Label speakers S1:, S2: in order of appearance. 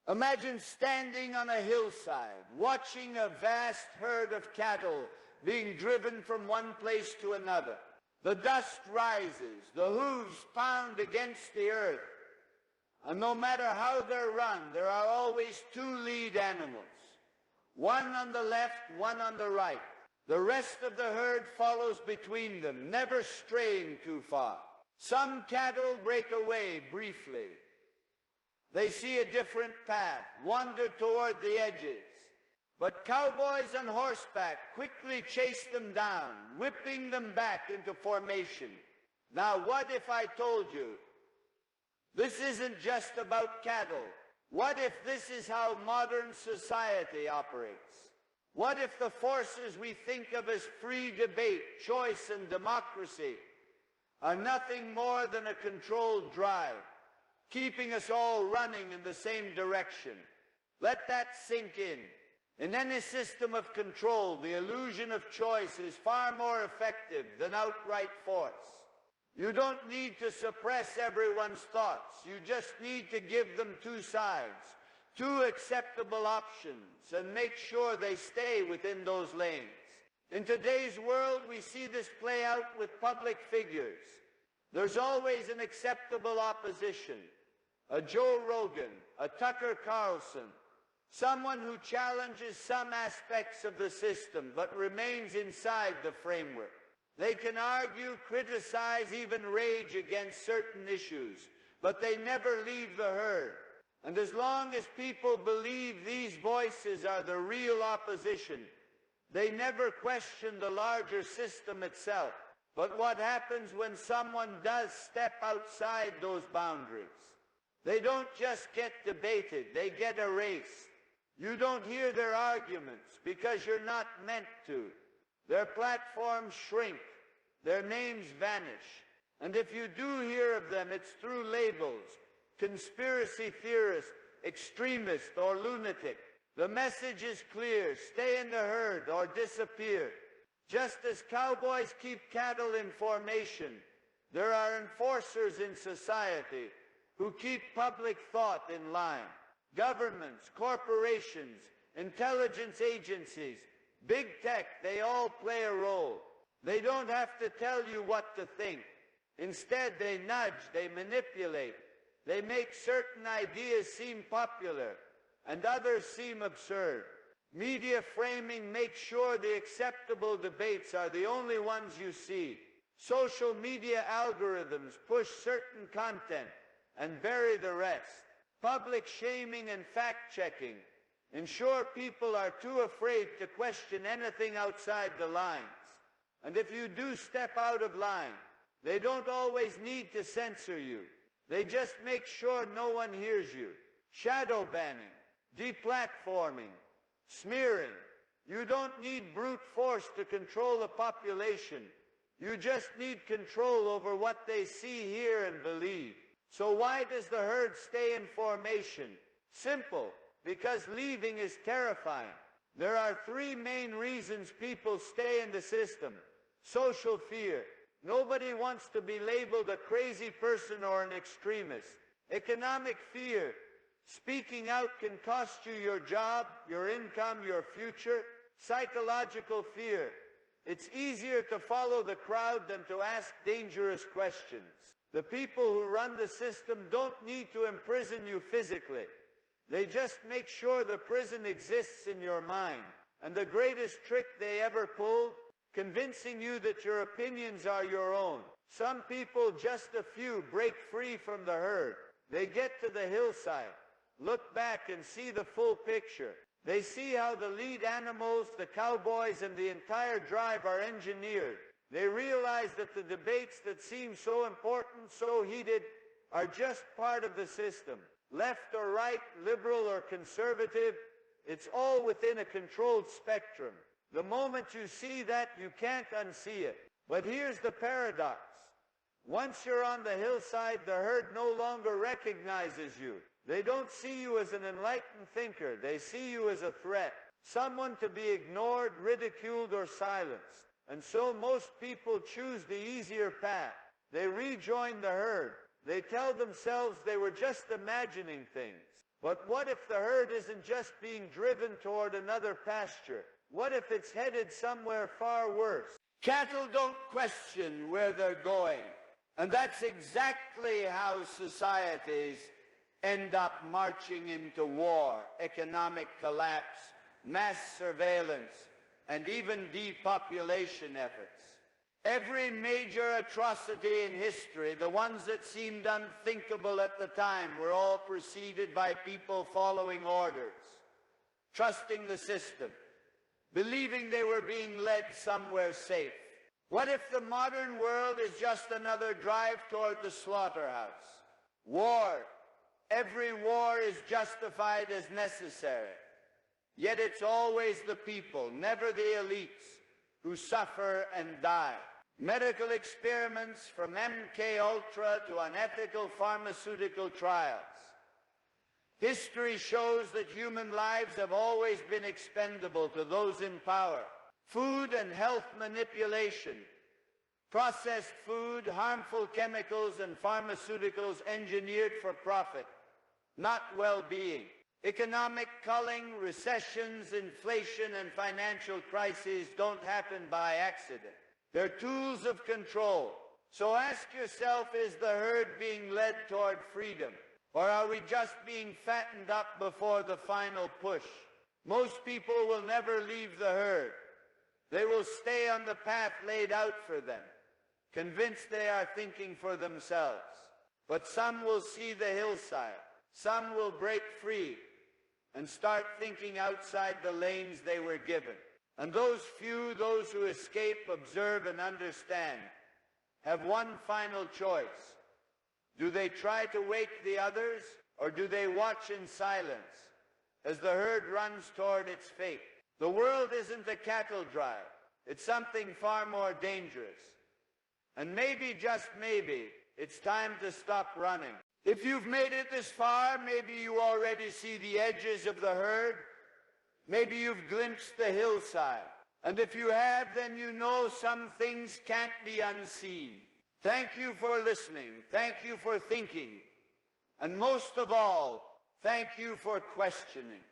S1: Imagine standing on a hillside, watching a vast herd of cattle being driven from one place to another. The dust rises, the hooves pound against the earth, and no matter how they're run, there are always two lead animals, one on the left, one on the right. The rest of the herd follows between them, never straying too far. Some cattle break away briefly. They see a different path, wander toward the edges. But cowboys on horseback quickly chase them down, whipping them back into formation. Now, what if I told you this isn't just about cattle? What if this is how modern society operates? What if the forces we think of as free debate, choice, and democracy are nothing more than a controlled drive, keeping us all running in the same direction? Let that sink in. In any system of control, the illusion of choice is far more effective than outright force. You don't need to suppress everyone's thoughts. You just need to give them two sides, two acceptable options, and make sure they stay within those lanes. In today's world, we see this play out with public figures. There's always an acceptable opposition, a Joe Rogan, a Tucker Carlson, someone who challenges some aspects of the system but remains inside the framework. They can argue, criticize, even rage against certain issues, but they never leave the herd. And as long as people believe these voices are the real opposition, they never question the larger system itself. But what happens when someone does step outside those boundaries? They don't just get debated, they get erased. You don't hear their arguments because you're not meant to. Their platforms shrink, their names vanish. And if you do hear of them, it's through labels: conspiracy theorist, extremist, or lunatic. The message is clear: stay in the herd or disappear. Just as cowboys keep cattle in formation, there are enforcers in society who keep public thought in line. Governments, corporations, intelligence agencies, big tech, they all play a role. They don't have to tell you what to think. Instead, they nudge, they manipulate. They make certain ideas seem popular and others seem absurd. Media framing makes sure the acceptable debates are the only ones you see. Social media algorithms push certain content and bury the rest. Public shaming and fact-checking ensure people are too afraid to question anything outside the lines. And if you do step out of line, they don't always need to censor you. They just make sure no one hears you. Shadow banning, deplatforming, smearing. You don't need brute force to control a population. You just need control over what they see, hear, and believe. So why does the herd stay in formation? Simple, because leaving is terrifying. There are three main reasons people stay in the system. Social fear. Nobody wants to be labeled a crazy person or an extremist. Economic fear. Speaking out can cost you your job, your income, your future. Psychological fear. It's easier to follow the crowd than to ask dangerous questions. The people who run the system don't need to imprison you physically. They just make sure the prison exists in your mind. And the greatest trick they ever pulled, convincing you that your opinions are your own. Some people, just a few, break free from the herd. They get to the hillside, look back and see the full picture. They see how the lead animals, the cowboys, and the entire drive are engineered. They realize that the debates that seem so important, so heated, are just part of the system. Left or right, liberal or conservative, it's all within a controlled spectrum. The moment you see that, you can't unsee it. But here's the paradox. Once you're on the hillside, the herd no longer recognizes you. They don't see you as an enlightened thinker. They see you as a threat, someone to be ignored, ridiculed, or silenced. And so most people choose the easier path. They rejoin the herd. They tell themselves they were just imagining things. But what if the herd isn't just being driven toward another pasture? What if it's headed somewhere far worse? Cattle don't question where they're going. And that's exactly how societies end up marching into war, economic collapse, mass surveillance, and even depopulation efforts. Every major atrocity in history, the ones that seemed unthinkable at the time, were all preceded by people following orders, trusting the system, believing they were being led somewhere safe. What if the modern world is just another drive toward the slaughterhouse? War. Every war is justified as necessary. Yet it's always the people, never the elites, who suffer and die. Medical experiments from MK Ultra to unethical pharmaceutical trials. History shows that human lives have always been expendable to those in power. Food and health manipulation, processed food, harmful chemicals and pharmaceuticals engineered for profit, not well-being. Economic culling, recessions, inflation, and financial crises don't happen by accident. They're tools of control. So ask yourself, is the herd being led toward freedom? Or are we just being fattened up before the final push? Most people will never leave the herd. They will stay on the path laid out for them, convinced they are thinking for themselves. But some will see the hillside. Some will break free and start thinking outside the lanes they were given. And those few, those who escape, observe, and understand, have one final choice. Do they try to wake the others, or do they watch in silence as the herd runs toward its fate? The world isn't a cattle drive. It's something far more dangerous. And maybe, just maybe, it's time to stop running. If you've made it this far, maybe you already see the edges of the herd. Maybe you've glimpsed the hillside. And if you have, then you know some things can't be unseen. Thank you for listening. Thank you for thinking. And most of all, thank you for questioning.